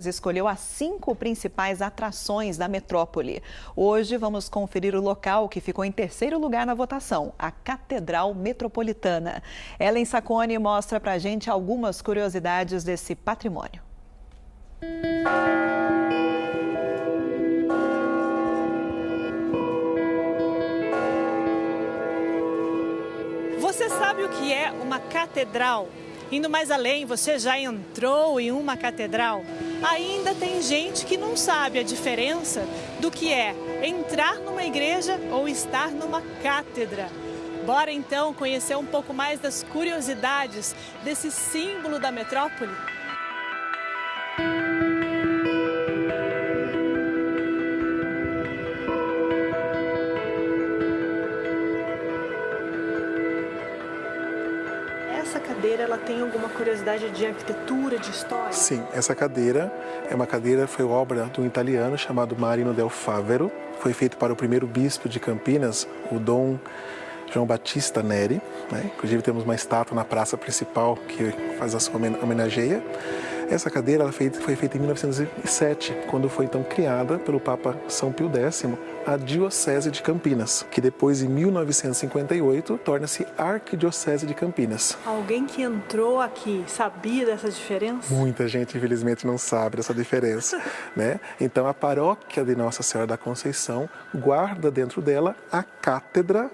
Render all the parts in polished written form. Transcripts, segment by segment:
Escolheu as 5 principais atrações da metrópole. Hoje vamos conferir o local que ficou em terceiro lugar na votação, a Catedral Metropolitana. Ellen Sacconi mostra pra gente algumas curiosidades desse patrimônio. Você sabe o que é uma catedral? Indo mais além, você já entrou em uma catedral? Ainda tem gente que não sabe a diferença do que é entrar numa igreja ou estar numa cátedra. Bora então conhecer um pouco mais das curiosidades desse símbolo da metrópole? Essa cadeira, ela tem alguma curiosidade de arquitetura, de história? Sim, essa cadeira foi obra de um italiano chamado Marino del Favero. Foi feito para o primeiro bispo de Campinas, o Dom João Batista Neri, né? Inclusive temos uma estátua na praça principal que faz a sua homenageia. Essa cadeira foi feita em 1907, quando foi então criada pelo Papa São Pio X, a Diocese de Campinas, que depois, em 1958, torna-se Arquidiocese de Campinas. Alguém que entrou aqui sabia dessa diferença? Muita gente, infelizmente, não sabe dessa diferença, né? Então, a paróquia de Nossa Senhora da Conceição guarda dentro dela a cátedra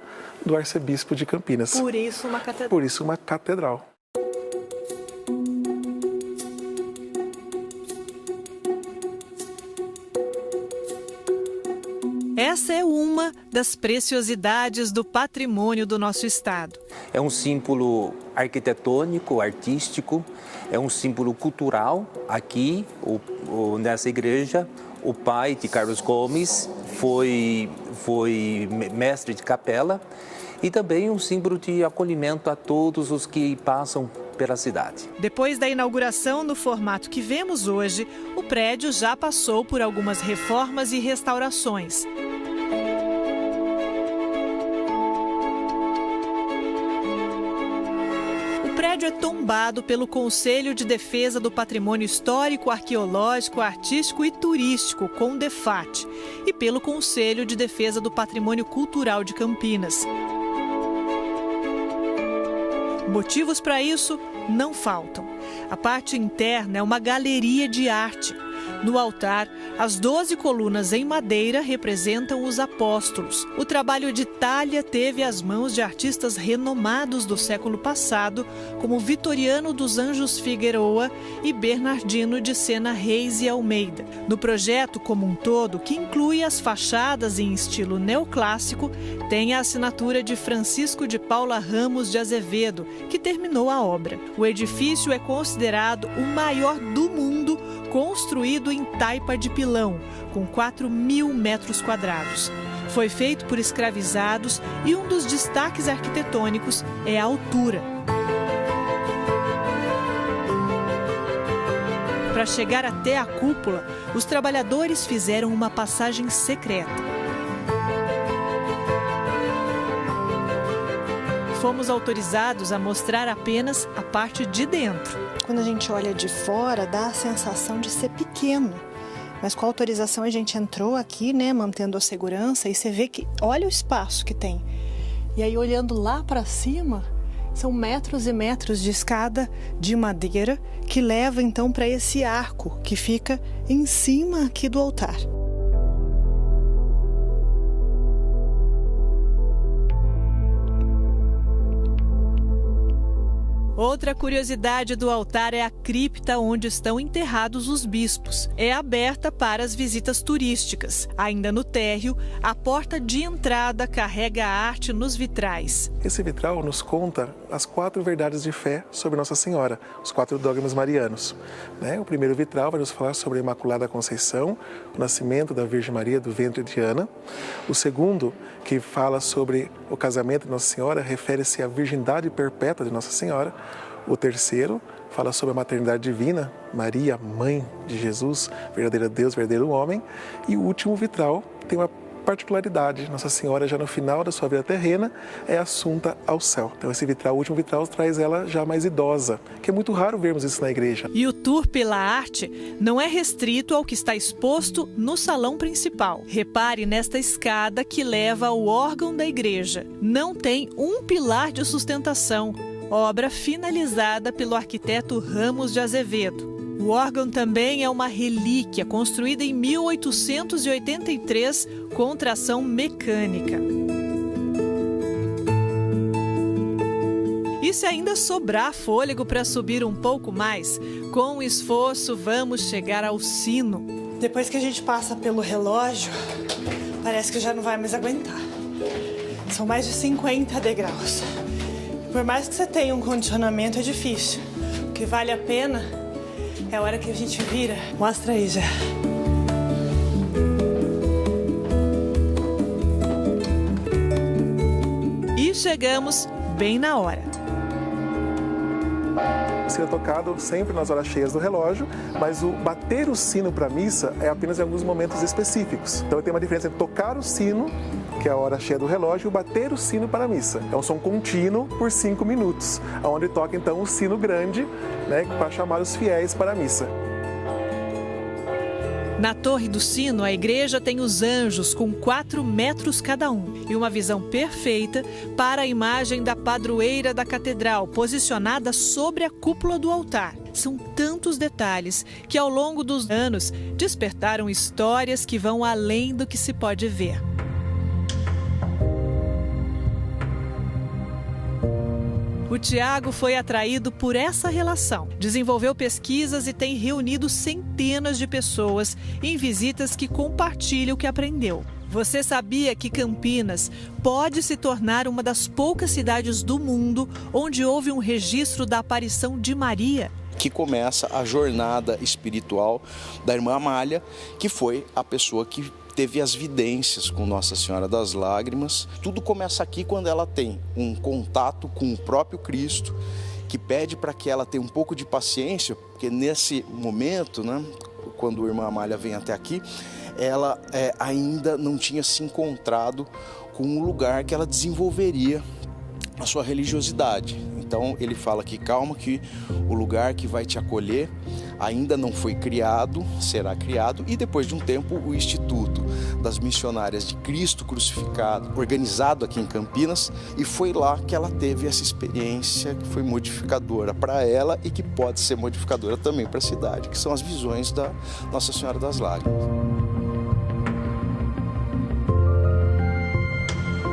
do arcebispo de Campinas. Por isso uma catedral. Por isso uma catedral. Essa é uma das preciosidades do patrimônio do nosso estado. É um símbolo arquitetônico, artístico, é um símbolo cultural. Aqui, nessa igreja, o pai de Carlos Gomes foi mestre de capela e também um símbolo de acolhimento a todos os que passam pela cidade. Depois da inauguração no formato que vemos hoje, o prédio já passou por algumas reformas e restaurações. O prédio é tombado pelo Conselho de Defesa do Patrimônio Histórico, Arqueológico, Artístico e Turístico, CONDEFAT, e pelo Conselho de Defesa do Patrimônio Cultural de Campinas. Motivos para isso não faltam. A parte interna é uma galeria de arte. No altar, as 12 colunas em madeira representam os apóstolos. O trabalho de talha teve as mãos de artistas renomados do século passado, como Vitoriano dos Anjos Figueroa e Bernardino de Sena Reis e Almeida. No projeto como um todo, que inclui as fachadas em estilo neoclássico, tem a assinatura de Francisco de Paula Ramos de Azevedo, que terminou a obra. O edifício é considerado o maior do mundo, construído em taipa de pilão, com 4.000 metros quadrados. Foi feito por escravizados e um dos destaques arquitetônicos é a altura. Para chegar até a cúpula, os trabalhadores fizeram uma passagem secreta. Fomos autorizados a mostrar apenas a parte de dentro. Quando a gente olha de fora, dá a sensação de ser pequeno. Mas com a autorização a gente entrou aqui, né, mantendo a segurança, e você vê que, olha o espaço que tem. E aí, olhando lá para cima, são metros e metros de escada de madeira que leva então para esse arco que fica em cima aqui do altar. Outra curiosidade do altar é a cripta onde estão enterrados os bispos. É aberta para as visitas turísticas. Ainda no térreo, a porta de entrada carrega a arte nos vitrais. Esse vitral nos conta as 4 verdades de fé sobre Nossa Senhora, os 4 dogmas marianos, né? O primeiro vitral vai nos falar sobre a Imaculada Conceição, o nascimento da Virgem Maria do ventre de Ana. O segundo, que fala sobre o casamento de Nossa Senhora, refere-se à virgindade perpétua de Nossa Senhora. O terceiro fala sobre a maternidade divina, Maria, mãe de Jesus, verdadeiro Deus, verdadeiro homem. E o último vitral tem uma particularidade. Nossa Senhora, já no final da sua vida terrena, é assunta ao céu. Então esse vitral, o último vitral, traz ela já mais idosa, que é muito raro vermos isso na igreja. E o tour pela arte não é restrito ao que está exposto no salão principal. Repare nesta escada que leva ao órgão da igreja. Não tem um pilar de sustentação, obra finalizada pelo arquiteto Ramos de Azevedo. O órgão também é uma relíquia construída em 1883 com tração mecânica. E se ainda sobrar fôlego para subir um pouco mais, com esforço vamos chegar ao sino. Depois que a gente passa pelo relógio, parece que já não vai mais aguentar. São mais de 50 degraus. Por mais que você tenha um condicionamento, é difícil. O que vale a pena é a hora que a gente vira. Mostra aí, já. E chegamos bem na hora. O sino é tocado sempre nas horas cheias do relógio, mas o bater o sino para a missa é apenas em alguns momentos específicos. Então tem uma diferença entre tocar o sino, que é a hora cheia do relógio, e bater o sino para a missa. É um som contínuo por 5 minutos, onde toca então o sino grande, para chamar os fiéis para a missa. Na Torre do Sino, a igreja tem os anjos com 4 metros cada um e uma visão perfeita para a imagem da padroeira da catedral, posicionada sobre a cúpula do altar. São tantos detalhes que, ao longo dos anos, despertaram histórias que vão além do que se pode ver. O Tiago foi atraído por essa relação. Desenvolveu pesquisas e tem reunido centenas de pessoas em visitas que compartilham o que aprendeu. Você sabia que Campinas pode se tornar uma das poucas cidades do mundo onde houve um registro da aparição de Maria? Que começa a jornada espiritual da irmã Amália, que foi a pessoa que teve as vidências com Nossa Senhora das Lágrimas. Tudo começa aqui quando ela tem um contato com o próprio Cristo, que pede para que ela tenha um pouco de paciência, porque nesse momento, quando a irmã Amália vem até aqui, ela ainda não tinha se encontrado com um lugar que ela desenvolveria a sua religiosidade. Então ele fala que calma, que o lugar que vai te acolher ainda não foi criado, será criado, e depois de um tempo o Instituto das Missionárias de Cristo Crucificado, organizado aqui em Campinas, e foi lá que ela teve essa experiência que foi modificadora para ela e que pode ser modificadora também para a cidade, que são as visões da Nossa Senhora das Lágrimas.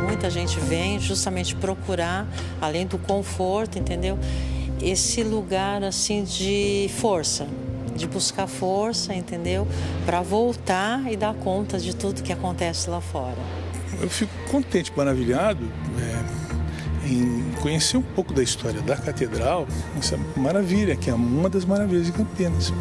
Muita gente vem justamente procurar, além do conforto, entendeu? Esse lugar assim de força, de buscar força, entendeu? Para voltar e dar conta de tudo que acontece lá fora. Eu fico contente, maravilhado em conhecer um pouco da história da catedral, essa maravilha, que é uma das maravilhas de Campinas.